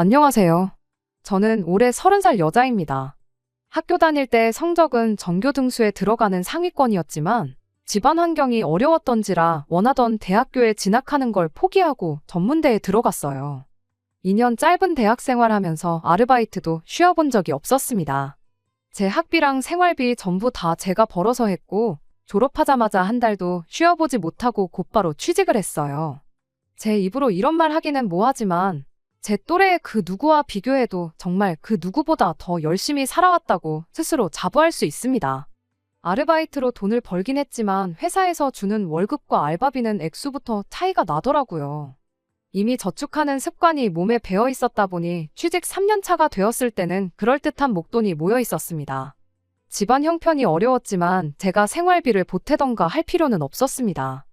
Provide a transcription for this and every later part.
안녕하세요. 저는 올해 30살 여자입니다. 학교 다닐 때 성적은 전교 등수에 들어가는 상위권이었지만 집안 환경이 어려웠던지라 원하던 대학교에 진학하는 걸 포기하고 전문대에 들어갔어요. 2년 짧은 대학 생활하면서 아르바이트도 쉬어본 적이 없었습니다. 제 학비랑 생활비 전부 다 제가 벌어서 했고 졸업하자마자 한 달도 쉬어보지 못하고 곧바로 취직을 했어요. 제 입으로 이런 말 하기는 뭐하지만 제 또래의 그 누구와 비교해도 정말 그 누구보다 더 열심히 살아왔다고 스스로 자부할 수 있습니다. 아르바이트로 돈을 벌긴 했지만 회사에서 주는 월급과 알바비는 액수부터 차이가 나더라고요. 이미 저축하는 습관이 몸에 배어 있었다 보니 취직 3년 차가 되었을 때는 그럴듯한 목돈이 모여 있었습니다. 집안 형편이 어려웠지만 제가 생활비를 보태던가 할 필요는 없었습니다.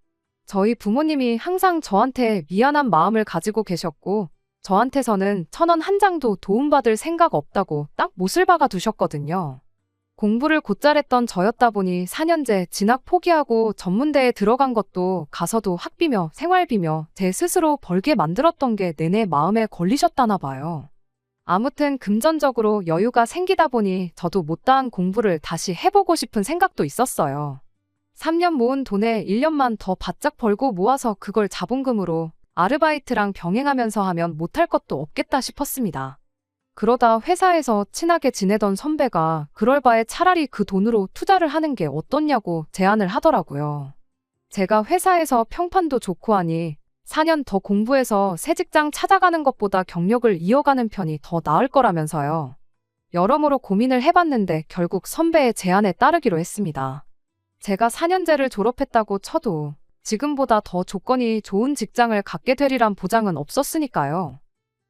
저희 부모님이 항상 저한테 미안한 마음을 가지고 계셨고 저한테서는 1,000원 한 장도 도움받을 생각 없다고 딱 못을 박아 두셨거든요. 공부를 곧잘 했던 저였다 보니 4년제 진학 포기하고 전문대에 들어간 것도 가서도 학비며 생활비며 제 스스로 벌게 만들었던 게 내내 마음에 걸리셨다나 봐요. 아무튼 금전적으로 여유가 생기다 보니 저도 못다한 공부를 다시 해보고 싶은 생각도 있었어요. 3년 모은 돈에 1년만 더 바짝 벌고 모아서 그걸 자본금으로 아르바이트랑 병행하면서 하면 못할 것도 없겠다 싶었습니다. 그러다 회사에서 친하게 지내던 선배가 그럴 바에 차라리 그 돈으로 투자를 하는 게 어떻냐고 제안을 하더라고요. 제가 회사에서 평판도 좋고 하니 4년 더 공부해서 새 직장 찾아가는 것보다 경력을 이어가는 편이 더 나을 거라면서요. 여러모로 고민을 해봤는데 결국 선배의 제안에 따르기로 했습니다. 제가 4년제를 졸업했다고 쳐도 지금보다 더 조건이 좋은 직장을 갖게 되리란 보장은 없었으니까요.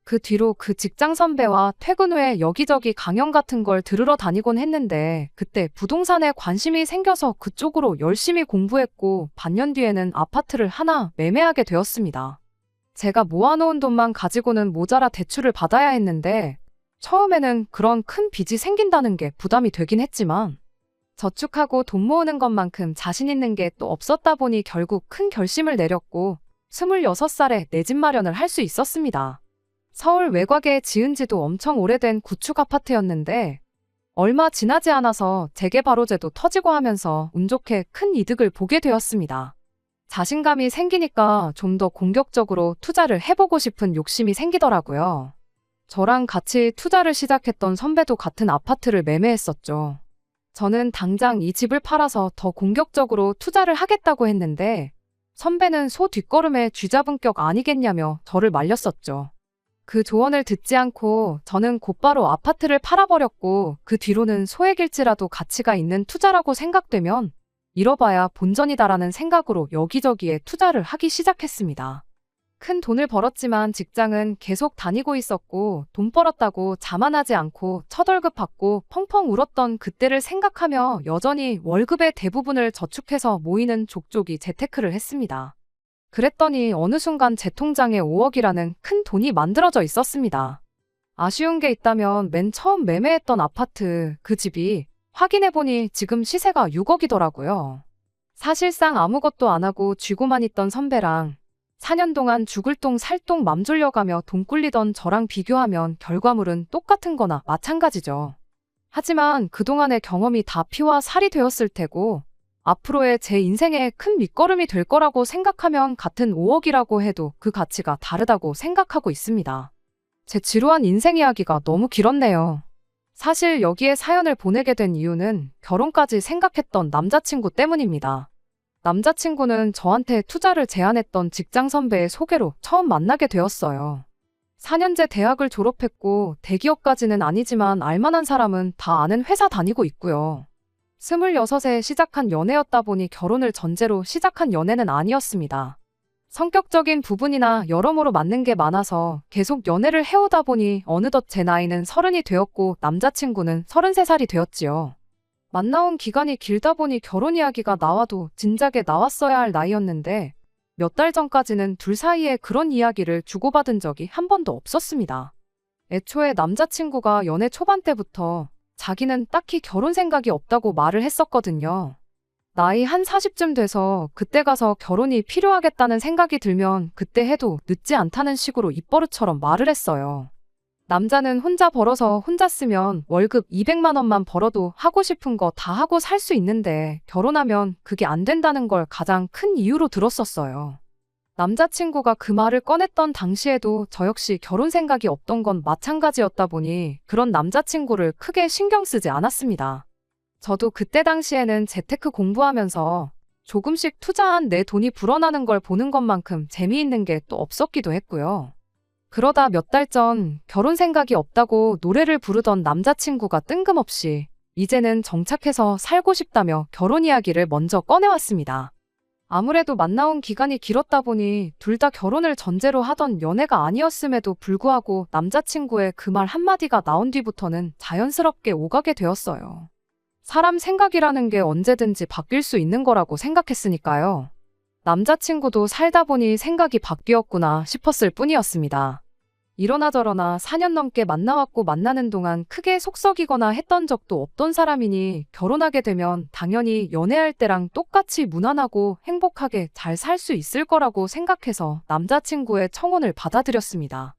그 뒤로 그 직장 선배와 퇴근 후에 여기저기 강연 같은 걸 들으러 다니곤 했는데 그때 부동산에 관심이 생겨서 그쪽으로 열심히 공부했고 반년 뒤에는 아파트를 하나 매매하게 되었습니다. 제가 모아놓은 돈만 가지고는 모자라 대출을 받아야 했는데 처음에는 그런 큰 빚이 생긴다는 게 부담이 되긴 했지만 저축하고 돈 모으는 것만큼 자신 있는 게 또 없었다 보니 결국 큰 결심을 내렸고 26살에 내 집 마련을 할 수 있었습니다. 서울 외곽에 지은 지도 엄청 오래된 구축 아파트였는데 얼마 지나지 않아서 재개발호재도 터지고 하면서 운 좋게 큰 이득을 보게 되었습니다. 자신감이 생기니까 좀 더 공격적으로 투자를 해보고 싶은 욕심이 생기더라고요. 저랑 같이 투자를 시작했던 선배도 같은 아파트를 매매했었죠. 저는 당장 이 집을 팔아서 더 공격적으로 투자를 하겠다고 했는데 선배는 소 뒷걸음에 쥐잡은 격 아니겠냐며 저를 말렸었죠. 그 조언을 듣지 않고 저는 곧바로 아파트를 팔아버렸고 그 뒤로는 소액일지라도 가치가 있는 투자라고 생각되면 잃어봐야 본전이다라는 생각으로 여기저기에 투자를 하기 시작했습니다. 큰 돈을 벌었지만 직장은 계속 다니고 있었고 돈 벌었다고 자만하지 않고 첫 월급 받고 펑펑 울었던 그때를 생각하며 여전히 월급의 대부분을 저축해서 모이는 족족이 재테크를 했습니다. 그랬더니 어느 순간 제 통장에 5억이라는 큰 돈이 만들어져 있었습니다. 아쉬운 게 있다면 맨 처음 매매했던 아파트 그 집이 확인해보니 지금 시세가 6억이더라고요. 사실상 아무것도 안 하고 쥐고만 있던 선배랑 4년 동안 죽을 똥 살 똥 맘 졸려가며 돈 굴리던 저랑 비교하면 결과물은 똑같은 거나 마찬가지죠. 하지만 그동안의 경험이 다 피와 살이 되었을 테고 앞으로의 제 인생에 큰 밑거름이 될 거라고 생각하면 같은 5억이라고 해도 그 가치가 다르다고 생각하고 있습니다. 제 지루한 인생 이야기가 너무 길었네요. 사실 여기에 사연을 보내게 된 이유는 결혼까지 생각했던 남자친구 때문입니다. 남자친구는 저한테 투자를 제안했던 직장 선배의 소개로 처음 만나게 되었어요. 4년제 대학을 졸업했고 대기업까지는 아니지만 알만한 사람은 다 아는 회사 다니고 있고요. 26에 시작한 연애였다 보니 결혼을 전제로 시작한 연애는 아니었습니다. 성격적인 부분이나 여러모로 맞는 게 많아서 계속 연애를 해오다 보니 어느덧 제 나이는 30이 되었고 남자친구는 33살이 되었지요. 만나온 기간이 길다 보니 결혼 이야기가 나와도 진작에 나왔어야 할 나이였는데 몇 달 전까지는 둘 사이에 그런 이야기를 주고받은 적이 한 번도 없었습니다. 애초에 남자친구가 연애 초반 때부터 자기는 딱히 결혼 생각이 없다고 말을 했었거든요. 나이 한 40쯤 돼서 그때 가서 결혼이 필요하겠다는 생각이 들면 그때 해도 늦지 않다는 식으로 입버릇처럼 말을 했어요. 남자는 혼자 벌어서 혼자 쓰면 월급 200만 원만 벌어도 하고 싶은 거 다 하고 살 수 있는데 결혼하면 그게 안 된다는 걸 가장 큰 이유로 들었었어요. 남자친구가 그 말을 꺼냈던 당시에도 저 역시 결혼 생각이 없던 건 마찬가지였다 보니 그런 남자친구를 크게 신경 쓰지 않았습니다. 저도 그때 당시에는 재테크 공부하면서 조금씩 투자한 내 돈이 불어나는 걸 보는 것만큼 재미있는 게 또 없었기도 했고요. 그러다 몇 달 전 결혼 생각이 없다고 노래를 부르던 남자친구가 뜬금없이 이제는 정착해서 살고 싶다며 결혼 이야기를 먼저 꺼내왔습니다. 아무래도 만나온 기간이 길었다 보니 둘 다 결혼을 전제로 하던 연애가 아니었음에도 불구하고 남자친구의 그 말 한마디가 나온 뒤부터는 자연스럽게 오가게 되었어요. 사람 생각이라는 게 언제든지 바뀔 수 있는 거라고 생각했으니까요. 남자친구도 살다 보니 생각이 바뀌었구나 싶었을 뿐이었습니다. 이러나 저러나 4년 넘게 만나왔고 만나는 동안 크게 속썩이거나 했던 적도 없던 사람이니 결혼하게 되면 당연히 연애할 때랑 똑같이 무난하고 행복하게 잘 살 수 있을 거라고 생각해서 남자친구의 청혼을 받아들였습니다.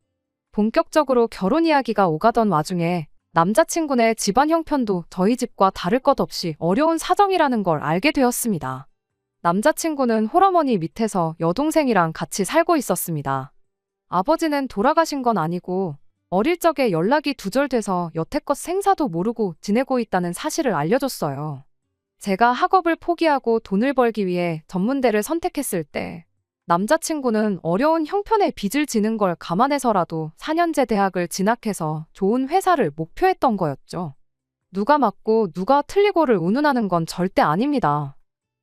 본격적으로 결혼 이야기가 오가던 와중에 남자친구네 집안 형편도 저희 집과 다를 것 없이 어려운 사정이라는 걸 알게 되었습니다. 남자친구는 홀어머니 밑에서 여동생이랑 같이 살고 있었습니다. 아버지는 돌아가신 건 아니고 어릴 적에 연락이 두절돼서 여태껏 생사도 모르고 지내고 있다는 사실을 알려줬어요. 제가 학업을 포기하고 돈을 벌기 위해 전문대를 선택했을 때 남자친구는 어려운 형편의 빚을 지는 걸 감안해서라도 4년제 대학을 진학해서 좋은 회사를 목표했던 거였죠. 누가 맞고 누가 틀리고를 운운하는 건 절대 아닙니다.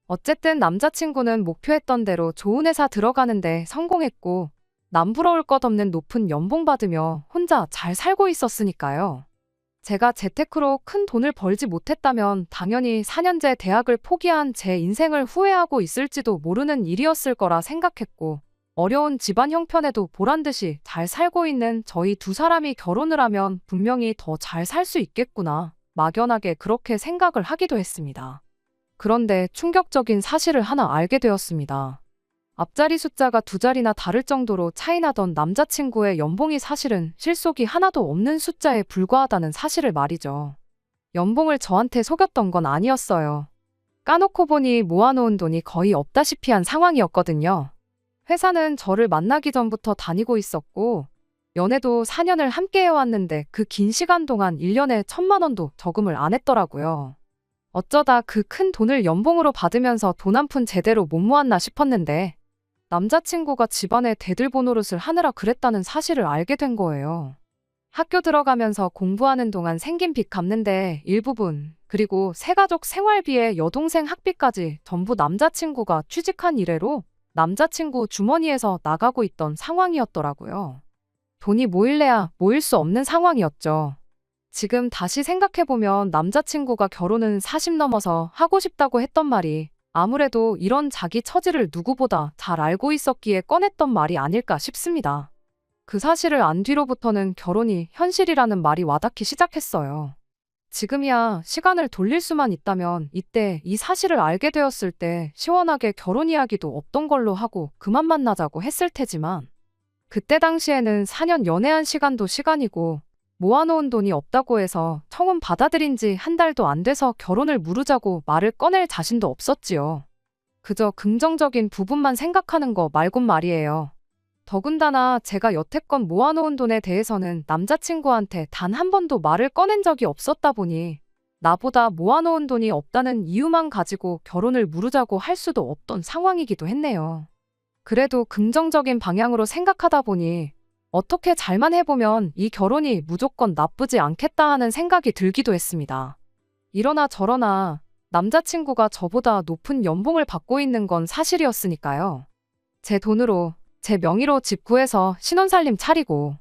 어쨌든 남자친구는 목표했던 대로 좋은 회사 들어가는데 성공했고 남 부러울 것 없는 높은 연봉 받으며 혼자 잘 살고 있었으니까요. 제가 재테크로 큰 돈을 벌지 못했다면 당연히 4년제 대학을 포기한 제 인생을 후회하고 있을지도 모르는 일이었을 거라 생각했고 어려운 집안 형편에도 보란듯이 잘 살고 있는 저희 두 사람이 결혼을 하면 분명히 더 잘 살 수 있겠구나 막연하게 그렇게 생각을 하기도 했습니다. 그런데 충격적인 사실을 하나 알게 되었습니다. 앞자리 숫자가 두 자리나 다를 정도로 차이나던 남자친구의 연봉이 사실은 실속이 하나도 없는 숫자에 불과하다는 사실을 말이죠. 연봉을 저한테 속였던 건 아니었어요. 까놓고 보니 모아놓은 돈이 거의 없다시피 한 상황이었거든요. 회사는 저를 만나기 전부터 다니고 있었고 연애도 4년을 함께 해왔는데 그 긴 시간 동안 1년에 1,000만 원도 저금을 안 했더라고요. 어쩌다 그 큰 돈을 연봉으로 받으면서 돈 한 푼 제대로 못 모았나 싶었는데 남자친구가 집안에 대들보 노릇을 하느라 그랬다는 사실을 알게 된 거예요. 학교 들어가면서 공부하는 동안 생긴 빚 갚는데 일부분, 그리고 새가족 생활비에 여동생 학비까지 전부 남자친구가 취직한 이래로 남자친구 주머니에서 나가고 있던 상황이었더라고요. 돈이 모일래야 모일 수 없는 상황이었죠. 지금 다시 생각해보면 남자친구가 결혼은 40 넘어서 하고 싶다고 했던 말이 아무래도 이런 자기 처지를 누구보다 잘 알고 있었기에 꺼냈던 말이 아닐까 싶습니다. 그 사실을 안 뒤로부터는 결혼이 현실이라는 말이 와닿기 시작했어요. 지금이야 시간을 돌릴 수만 있다면 이때 이 사실을 알게 되었을 때 시원하게 결혼 이야기도 없던 걸로 하고 그만 만나자고 했을 테지만 그때 당시에는 4년 연애한 시간도 시간이고 모아놓은 돈이 없다고 해서 청혼 받아들인 지 한 달도 안 돼서 결혼을 무르자고 말을 꺼낼 자신도 없었지요. 그저 긍정적인 부분만 생각하는 거 말곤 말이에요. 더군다나 제가 여태껏 모아놓은 돈에 대해서는 남자친구한테 단 한 번도 말을 꺼낸 적이 없었다 보니 나보다 모아놓은 돈이 없다는 이유만 가지고 결혼을 무르자고 할 수도 없던 상황이기도 했네요. 그래도 긍정적인 방향으로 생각하다 보니 어떻게 잘만 해보면 이 결혼이 무조건 나쁘지 않겠다 하는 생각이 들기도 했습니다. 이러나 저러나 남자친구가 저보다 높은 연봉을 받고 있는 건 사실이었으니까요. 제 돈으로, 제 명의로 집 구해서 신혼살림 차리고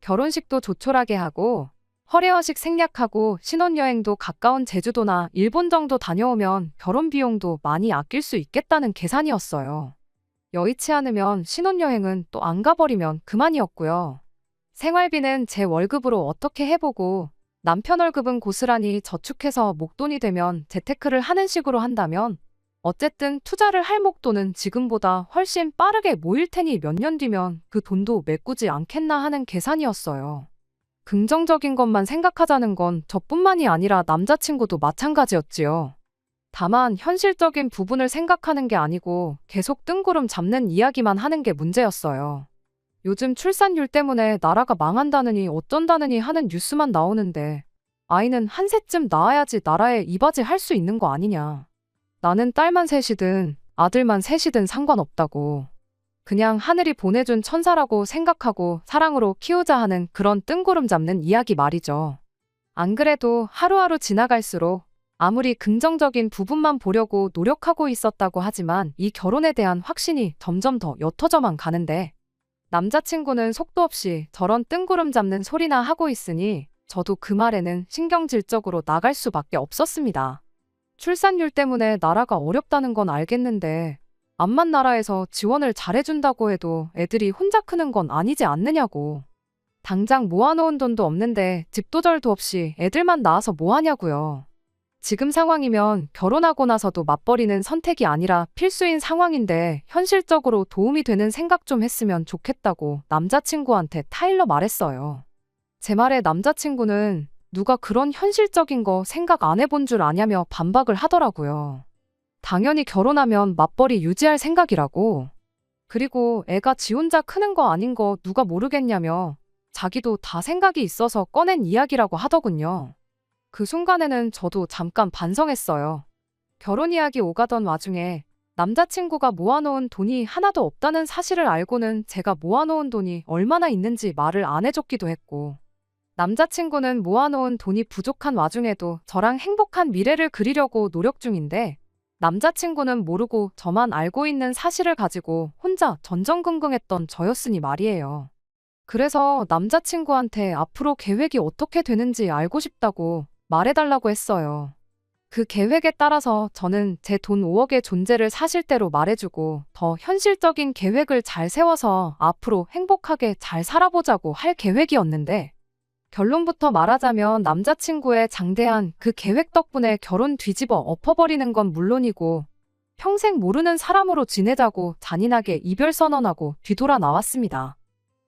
결혼식도 조촐하게 하고 허례허식 생략하고 신혼여행도 가까운 제주도나 일본 정도 다녀오면 결혼 비용도 많이 아낄 수 있겠다는 계산이었어요. 여의치 않으면 신혼여행은 또 안 가버리면 그만이었고요. 생활비는 제 월급으로 어떻게 해보고 남편 월급은 고스란히 저축해서 목돈이 되면 재테크를 하는 식으로 한다면 어쨌든 투자를 할 목돈은 지금보다 훨씬 빠르게 모일 테니 몇 년 뒤면 그 돈도 메꾸지 않겠나 하는 계산이었어요. 긍정적인 것만 생각하자는 건 저뿐만이 아니라 남자친구도 마찬가지였지요. 다만 현실적인 부분을 생각하는 게 아니고 계속 뜬구름 잡는 이야기만 하는 게 문제였어요. 요즘 출산율 때문에 나라가 망한다느니 어쩐다느니 하는 뉴스만 나오는데 아이는 한 셋쯤 낳아야지 나라에 이바지할 수 있는 거 아니냐. 나는 딸만 셋이든 아들만 셋이든 상관없다고. 그냥 하늘이 보내준 천사라고 생각하고 사랑으로 키우자 하는 그런 뜬구름 잡는 이야기 말이죠. 안 그래도 하루하루 지나갈수록 아무리 긍정적인 부분만 보려고 노력하고 있었다고 하지만 이 결혼에 대한 확신이 점점 더 옅어져만 가는데 남자친구는 속도 없이 저런 뜬구름 잡는 소리나 하고 있으니 저도 그 말에는 신경질적으로 나갈 수밖에 없었습니다. 출산율 때문에 나라가 어렵다는 건 알겠는데 암만 나라에서 지원을 잘해준다고 해도 애들이 혼자 크는 건 아니지 않느냐고. 당장 모아놓은 돈도 없는데 집도절도 없이 애들만 낳아서 뭐하냐고요. 지금 상황이면 결혼하고 나서도 맞벌이는 선택이 아니라 필수인 상황인데 현실적으로 도움이 되는 생각 좀 했으면 좋겠다고 남자친구한테 타일러 말했어요. 제 말에 남자친구는 누가 그런 현실적인 거 생각 안 해본 줄 아냐며 반박을 하더라고요. 당연히 결혼하면 맞벌이 유지할 생각이라고. 그리고 애가 지 혼자 크는 거 아닌 거 누가 모르겠냐며 자기도 다 생각이 있어서 꺼낸 이야기라고 하더군요. 그 순간에는 저도 잠깐 반성했어요. 결혼 이야기 오가던 와중에 남자친구가 모아놓은 돈이 하나도 없다는 사실을 알고는 제가 모아놓은 돈이 얼마나 있는지 말을 안 해줬기도 했고, 남자친구는 모아놓은 돈이 부족한 와중에도 저랑 행복한 미래를 그리려고 노력 중인데 남자친구는 모르고 저만 알고 있는 사실을 가지고 혼자 전전긍긍했던 저였으니 말이에요. 그래서 남자친구한테 앞으로 계획이 어떻게 되는지 알고 싶다고 말해달라고 했어요. 그 계획에 따라서 저는 제 돈 5억의 존재를 사실대로 말해주고 더 현실적인 계획을 잘 세워서 앞으로 행복하게 잘 살아보자고 할 계획이었는데, 결론부터 말하자면 남자친구의 장대한 그 계획 덕분에 결혼 뒤집어 엎어버리는 건 물론이고 평생 모르는 사람으로 지내자고 잔인하게 이별 선언하고 뒤돌아 나왔습니다.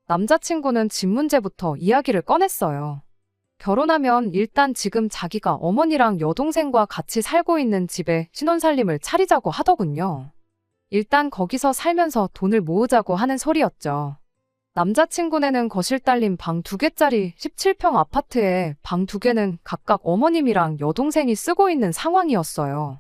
남자친구는 집 문제부터 이야기를 꺼냈어요. 결혼하면 일단 지금 자기가 어머니랑 여동생과 같이 살고 있는 집에 신혼살림을 차리자고 하더군요. 일단 거기서 살면서 돈을 모으자고 하는 소리였죠. 남자친구네는 거실 딸린 방 2개짜리 17평 아파트에 방 2개는 각각 어머님이랑 여동생이 쓰고 있는 상황이었어요.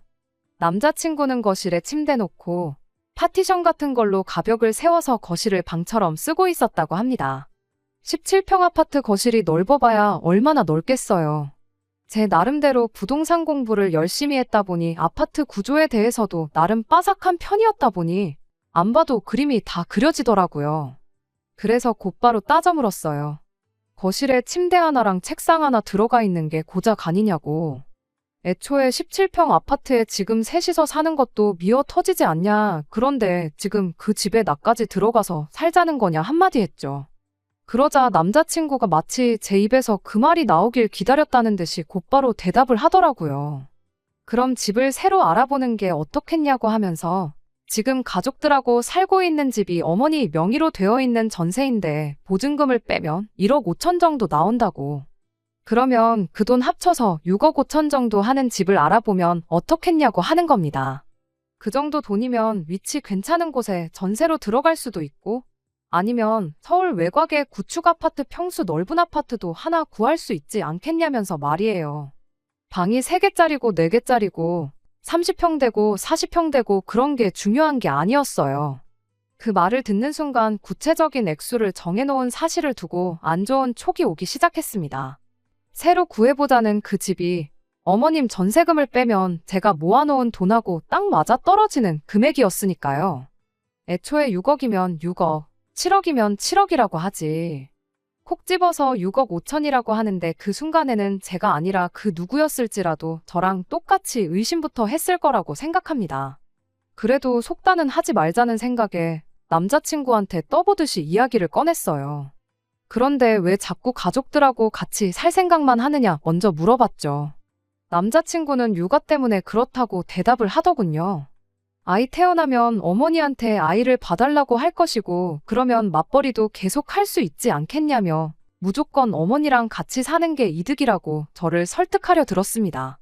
남자친구는 거실에 침대 놓고 파티션 같은 걸로 가벽을 세워서 거실을 방처럼 쓰고 있었다고 합니다. 17평 아파트 거실이 넓어봐야 얼마나 넓겠어요. 제 나름대로 부동산 공부를 열심히 했다 보니 아파트 구조에 대해서도 나름 빠삭한 편이었다 보니 안 봐도 그림이 다 그려지더라고요. 그래서 곧바로 따져 물었어요. 거실에 침대 하나랑 책상 하나 들어가 있는 게 고작 아니냐고. 애초에 17평 아파트에 지금 셋이서 사는 것도 미어 터지지 않냐. 그런데 지금 그 집에 나까지 들어가서 살자는 거냐 한마디 했죠. 그러자 남자친구가 마치 제 입에서 그 말이 나오길 기다렸다는 듯이 곧바로 대답을 하더라고요. 그럼 집을 새로 알아보는 게 어떻겠냐고 하면서 지금 가족들하고 살고 있는 집이 어머니 명의로 되어 있는 전세인데 보증금을 빼면 1억 5천 정도 나온다고. 그러면 그 돈 합쳐서 6억 5천 정도 하는 집을 알아보면 어떻겠냐고 하는 겁니다. 그 정도 돈이면 위치 괜찮은 곳에 전세로 들어갈 수도 있고 아니면 서울 외곽의 구축 아파트 평수 넓은 아파트도 하나 구할 수 있지 않겠냐면서 말이에요. 방이 3개짜리고 4개짜리고 30평 되고 40평 되고 그런 게 중요한 게 아니었어요. 그 말을 듣는 순간 구체적인 액수를 정해놓은 사실을 두고 안 좋은 촉이 오기 시작했습니다. 새로 구해보자는 그 집이 어머님 전세금을 빼면 제가 모아놓은 돈하고 딱 맞아 떨어지는 금액이었으니까요. 애초에 6억이면 6억, 7억이면 7억이라고 하지. 콕 집어서 6억 5천이라고 하는데 그 순간에는 제가 아니라 그 누구였을지라도 저랑 똑같이 의심부터 했을 거라고 생각합니다. 그래도 속단은 하지 말자는 생각에 남자친구한테 떠보듯이 이야기를 꺼냈어요. 그런데 왜 자꾸 가족들하고 같이 살 생각만 하느냐 먼저 물어봤죠. 남자친구는 육아 때문에 그렇다고 대답을 하더군요. 아이 태어나면 어머니한테 아이를 봐달라고 할 것이고 그러면 맞벌이도 계속 할 수 있지 않겠냐며 무조건 어머니랑 같이 사는 게 이득이라고 저를 설득하려 들었습니다.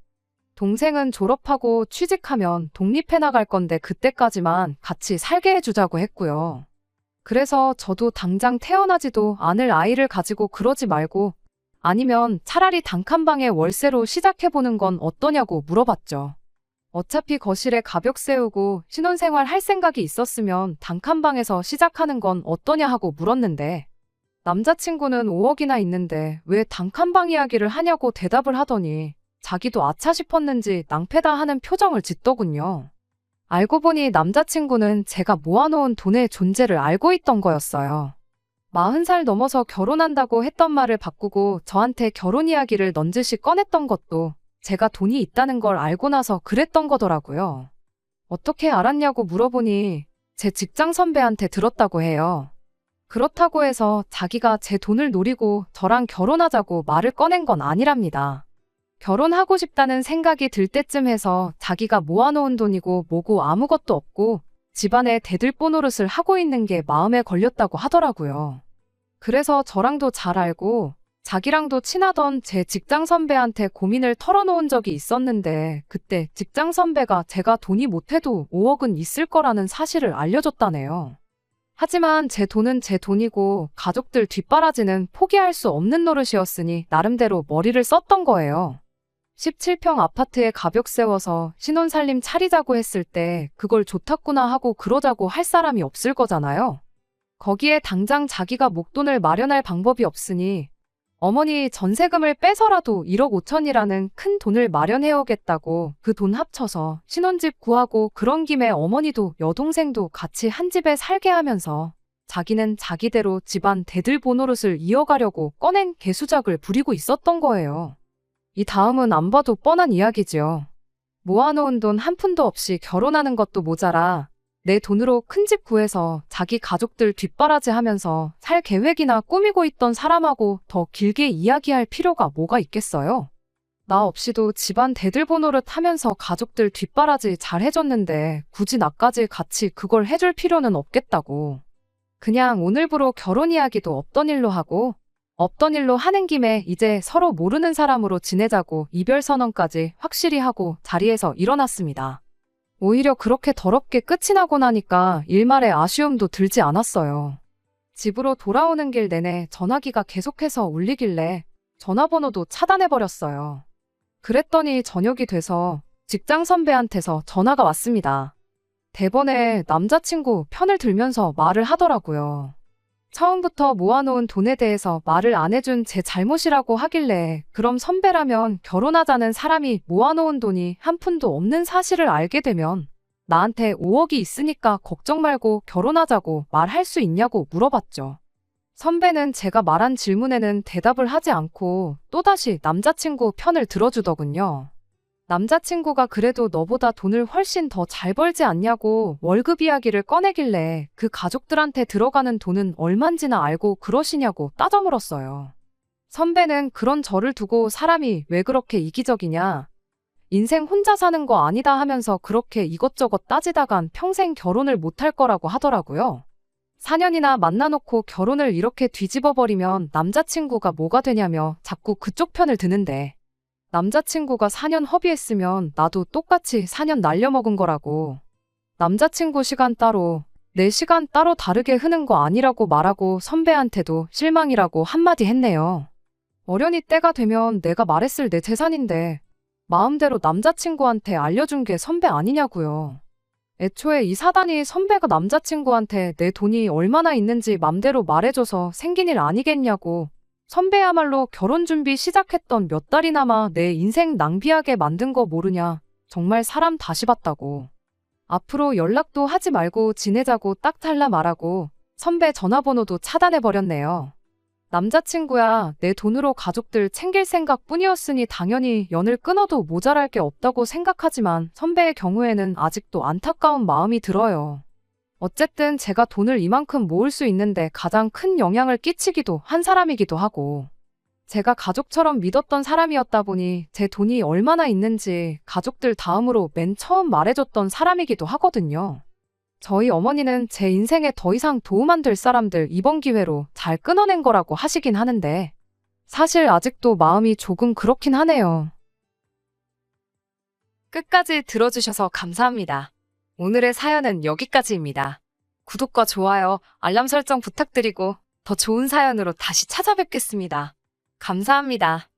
동생은 졸업하고 취직하면 독립해 나갈 건데 그때까지만 같이 살게 해주자고 했고요. 그래서 저도 당장 태어나지도 않을 아이를 가지고 그러지 말고 아니면 차라리 단칸방에 월세로 시작해보는 건 어떠냐고 물어봤죠. 어차피 거실에 가벽 세우고 신혼생활 할 생각이 있었으면 단칸방에서 시작하는 건 어떠냐 하고 물었는데 남자친구는 5억이나 있는데 왜 단칸방 이야기를 하냐고 대답을 하더니 자기도 아차 싶었는지 낭패다 하는 표정을 짓더군요. 알고 보니 남자친구는 제가 모아놓은 돈의 존재를 알고 있던 거였어요. 40살 넘어서 결혼한다고 했던 말을 바꾸고 저한테 결혼 이야기를 넌지시 꺼냈던 것도 제가 돈이 있다는 걸 알고 나서 그랬던 거더라고요. 어떻게 알았냐고 물어보니 제 직장 선배한테 들었다고 해요. 그렇다고 해서 자기가 제 돈을 노리고 저랑 결혼하자고 말을 꺼낸 건 아니랍니다. 결혼하고 싶다는 생각이 들 때쯤 해서 자기가 모아놓은 돈이고 뭐고 아무것도 없고 집안에 대들보 노릇을 하고 있는 게 마음에 걸렸다고 하더라고요. 그래서 저랑도 잘 알고 자기랑도 친하던 제 직장 선배한테 고민을 털어놓은 적이 있었는데 그때 직장 선배가 제가 돈이 못해도 5억은 있을 거라는 사실을 알려줬다네요. 하지만 제 돈은 제 돈이고 가족들 뒷바라지는 포기할 수 없는 노릇이었으니 나름대로 머리를 썼던 거예요. 17평 아파트에 가벽 세워서 신혼살림 차리자고 했을 때 그걸 좋다구나 하고 그러자고 할 사람이 없을 거잖아요. 거기에 당장 자기가 목돈을 마련할 방법이 없으니 어머니 전세금을 빼서라도 1억 5천이라는 큰 돈을 마련해오겠다고 그 돈 합쳐서 신혼집 구하고 그런 김에 어머니도 여동생도 같이 한 집에 살게 하면서 자기는 자기대로 집안 대들보 노릇을 이어가려고 꺼낸 개수작을 부리고 있었던 거예요. 이 다음은 안 봐도 뻔한 이야기지요. 모아놓은 돈 한 푼도 없이 결혼하는 것도 모자라 내 돈으로 큰 집 구해서 자기 가족들 뒷바라지 하면서 살 계획이나 꾸미고 있던 사람하고 더 길게 이야기할 필요가 뭐가 있겠어요? 나 없이도 집안 대들보 노릇 하면서 가족들 뒷바라지 잘 해줬는데 굳이 나까지 같이 그걸 해줄 필요는 없겠다고. 그냥 오늘부로 결혼 이야기도 없던 일로 하고 없던 일로 하는 김에 이제 서로 모르는 사람으로 지내자고 이별 선언까지 확실히 하고 자리에서 일어났습니다. 오히려 그렇게 더럽게 끝이 나고 나니까 일말의 아쉬움도 들지 않았어요. 집으로 돌아오는 길 내내 전화기가 계속해서 울리길래 전화번호도 차단해버렸어요. 그랬더니 저녁이 돼서 직장 선배한테서 전화가 왔습니다. 대번에 남자친구 편을 들면서 말을 하더라고요. 처음부터 모아놓은 돈에 대해서 말을 안 해준 제 잘못이라고 하길래 그럼 선배라면 결혼하자는 사람이 모아놓은 돈이 한 푼도 없는 사실을 알게 되면 나한테 5억이 있으니까 걱정 말고 결혼하자고 말할 수 있냐고 물어봤죠. 선배는 제가 말한 질문에는 대답을 하지 않고 또다시 남자친구 편을 들어주더군요. 남자친구가 그래도 너보다 돈을 훨씬 더 잘 벌지 않냐고 월급 이야기를 꺼내길래 그 가족들한테 들어가는 돈은 얼만지나 알고 그러시냐고 따져 물었어요. 선배는 그런 저를 두고 사람이 왜 그렇게 이기적이냐, 인생 혼자 사는 거 아니다 하면서 그렇게 이것저것 따지다간 평생 결혼을 못할 거라고 하더라고요. 4년이나 만나놓고 결혼을 이렇게 뒤집어버리면 남자친구가 뭐가 되냐며 자꾸 그쪽 편을 드는데 남자친구가 4년 허비했으면 나도 똑같이 4년 날려먹은 거라고. 남자친구 시간 따로, 내 시간 따로 다르게 흐는 거 아니라고 말하고 선배한테도 실망이라고 한마디 했네요. 어련히 때가 되면 내가 말했을 내 재산인데 마음대로 남자친구한테 알려준 게 선배 아니냐고요. 애초에 이 사단이 선배가 남자친구한테 내 돈이 얼마나 있는지 맘대로 말해줘서 생긴 일 아니겠냐고. 선배야말로 결혼 준비 시작했던 몇 달이나마 내 인생 낭비하게 만든 거 모르냐. 정말 사람 다시 봤다고. 앞으로 연락도 하지 말고 지내자고 딱 잘라 말하고 선배 전화번호도 차단해버렸네요. 남자친구야, 내 돈으로 가족들 챙길 생각뿐이었으니 당연히 연을 끊어도 모자랄 게 없다고 생각하지만 선배의 경우에는 아직도 안타까운 마음이 들어요. 어쨌든 제가 돈을 이만큼 모을 수 있는데 가장 큰 영향을 끼치기도 한 사람이기도 하고 제가 가족처럼 믿었던 사람이었다 보니 제 돈이 얼마나 있는지 가족들 다음으로 맨 처음 말해줬던 사람이기도 하거든요. 저희 어머니는 제 인생에 더 이상 도움 안 될 사람들 이번 기회로 잘 끊어낸 거라고 하시긴 하는데, 사실 아직도 마음이 조금 그렇긴 하네요. 끝까지 들어주셔서 감사합니다. 오늘의 사연은 여기까지입니다. 구독과 좋아요, 알람 설정 부탁드리고 더 좋은 사연으로 다시 찾아뵙겠습니다. 감사합니다.